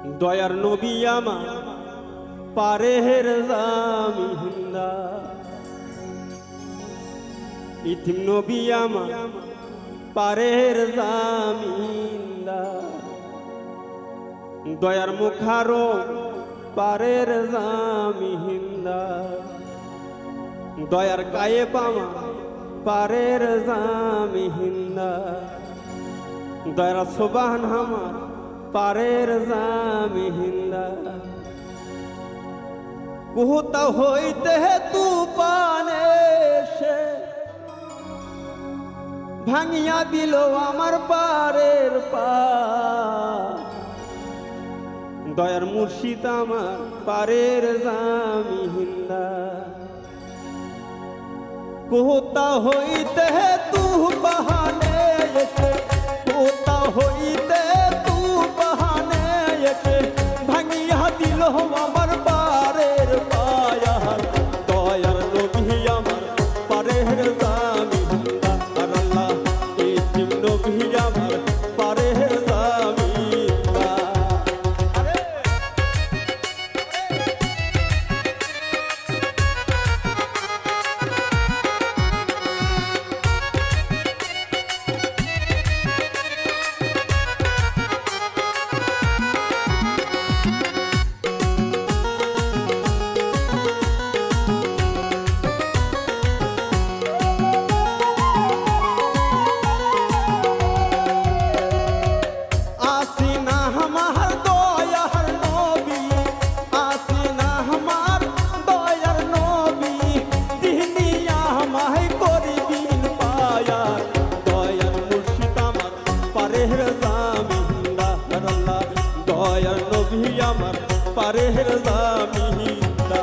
দয়ার নবী আমার পারের জামিন্দা, ইতিম নবী আমার পারের জামিন্দা, দয়ার মুখারো পারের জামিন্দা, দয়ার কায়ে পামা পারের জামিন্দা, দয়ার সুবহান আমার পারের জামিন্দা। কুহতা হইতে তুফানে সে ভাঙিয়া দিল আমার পারের পা, দয়ার মুর্শিদ আমার পারের জামিন্দা। কুহতা হইতে তুফানে এসে, কুহতা হইতে তুফানে এসে ভাঙিয়া দিল আমার পারের পায়া, দয়ার নবী আমার পারের জামিন্দা, আর আল্লাহ ইতিম নবী আমার পারের জামিন্দা। দয়ার নবী আমার পারের জামিন্দা।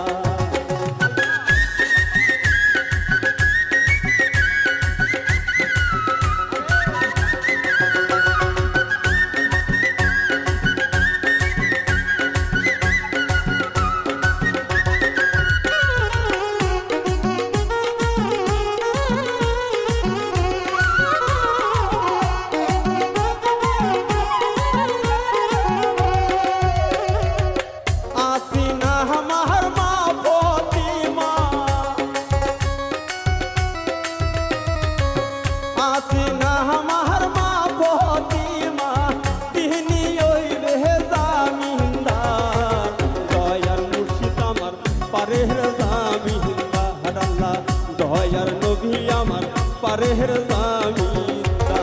দয়ার নবী আমার পারের জামিন্দা।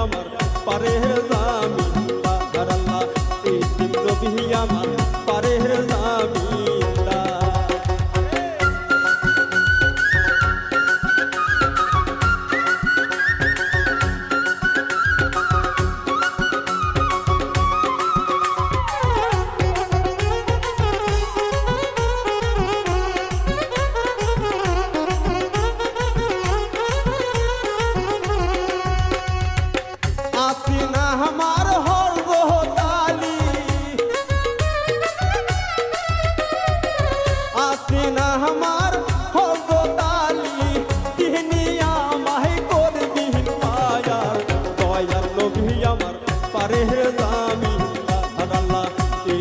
আমার পারের জামিন্দা, আর আল্লাহ ইতিম নবী আমার পারের জামিন্দা। আমার হরগোদালি আসিনা আমার হরগোদালি, তিনি আমায় করবি পায়ার, দয়ার নবী আমার পারের জামিন্দা, আর আল্লাহ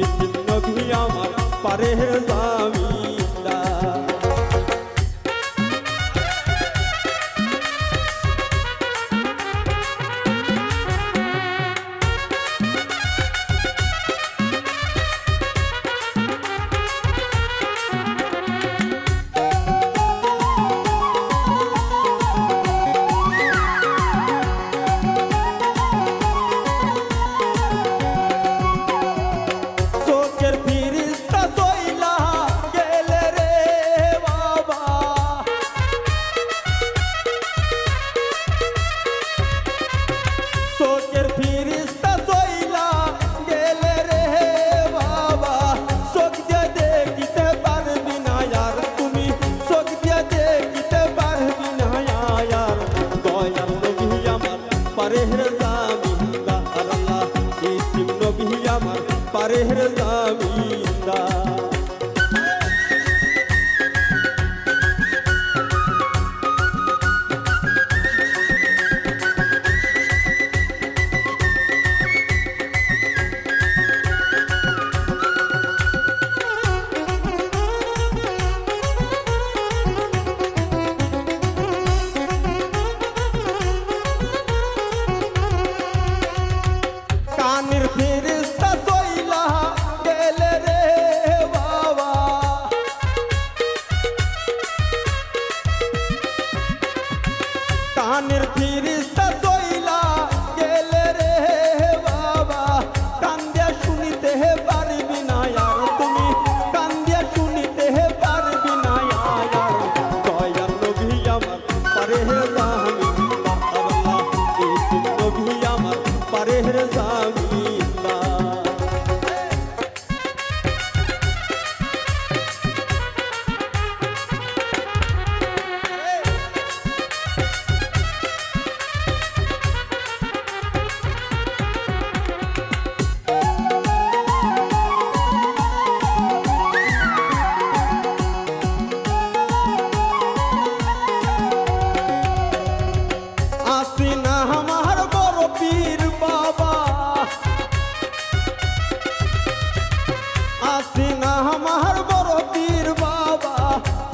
ইতিম নবী আমার পারের জামিন্দা। পারেহের জামিনদার আল্লাহ ইতিম নবী আমার পারেহের জামিনদার কানের ফেরেশতা চইলা গেলে রে বাবা কানের ফেরেশতা চইলা গেলে রে বাবা কান্দিয়া শুনিতে পারবি না আর তুমি কান্দিয়া শুনিতে পারবি না আর দয়াল নবী আমার পারেহের জামিনদার আল্লাহ ইতিম নবী আমার পারেহের জামিনদার আসিনা আমার বড় পীর বাবা আসিনা আমার বড় পীর বাবা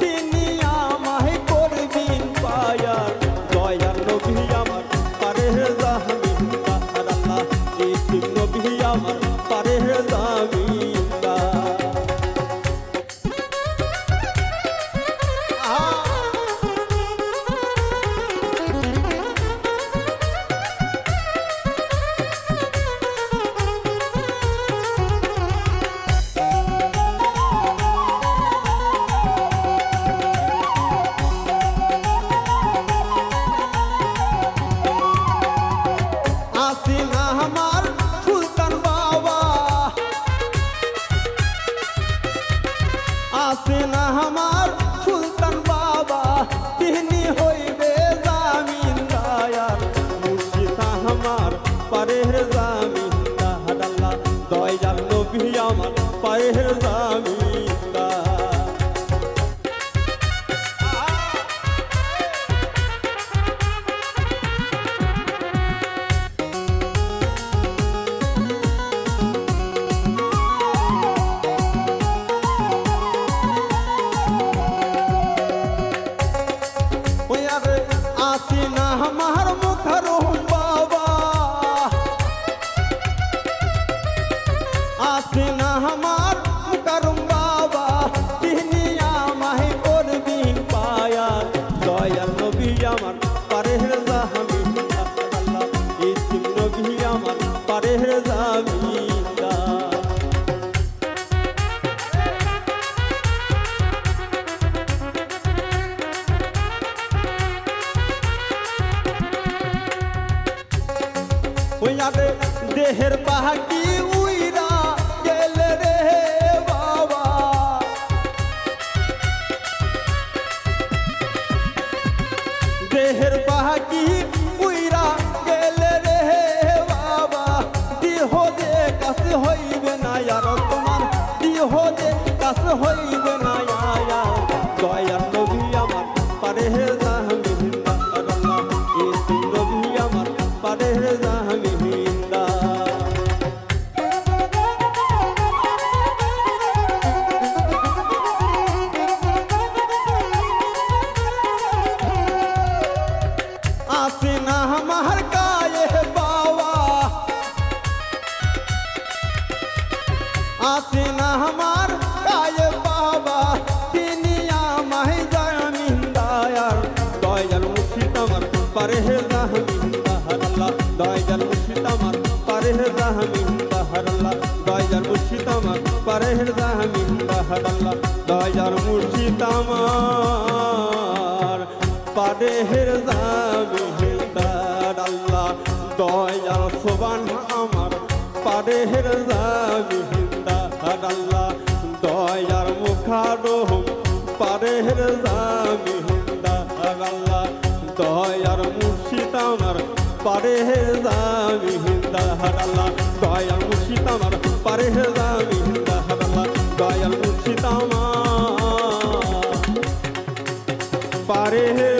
তিনি আমায় করবিন পায়ার দয়াল নবী আমার পারেহের জামিনদার আল্লাহ ইতিম নবী আমার পারেহের জামিনদার আসিনা আমার সুলতান বাবা আসিনা আমার সুলতান বাবা তিনি হইবে জামিনদার মুর্শিদ আমার পারেহের জামিনদার আল্লাহ দয়াল নবী আমার পারেহের জামিনদার ওয়ারে আসিনা আমার মুখরুম বাবা আসিনা আমার মুখরুম বাবা তিনি আমায় করবিন পায়ার দয়াল নবী আমার পারেহের জামিনদার আল্লাহ ইতিম নবী আমার পারেহের জামিনদার ওয়ারে দেহের পাহাড়ি উইরা গেলে রে বাবা দেহের পাহাড়ি উইরা গেলে রে বাবা দেহ দে কাছে হইবে না আর তোমার দেহ দে কাছে হইবে না আর দয়াল নবী আমার পারেহের জামিনদার আল্লাহ ইতিম নবী আমার পারেহের জামিনদার আসিনা আমার গায়ে বাবা আসিনা আমার গায়ে বাবা তিনি আমায় জামিনদার দয়াল মুর্শিদ আমার পারেহের জামিনদার আল্লাহ দয়াল মুর্শিদ আমার পারেহের জামিনদার আল্লাহ দয়াল মুর্শিদ আমার পারেহের জামিনদার আল্লাহ দয়াল মুর্শিদ আমার পারেহের জামিনদার আল্লাহ দয়াল সোবান আমার পারেহের জামিনদার আল্লাহ দয়ার মুখারোহম পারেহের জামিনদার আল্লাহ দয়ার মুর্শিদ আমার পারে হে জামি হিন্দা হারাল্লাহ দয়াল মুর্শিদ আমার পারে হে জামি হিন্দা হারাল্লাহ দয়াল মুর্শিদ আমার পারে হে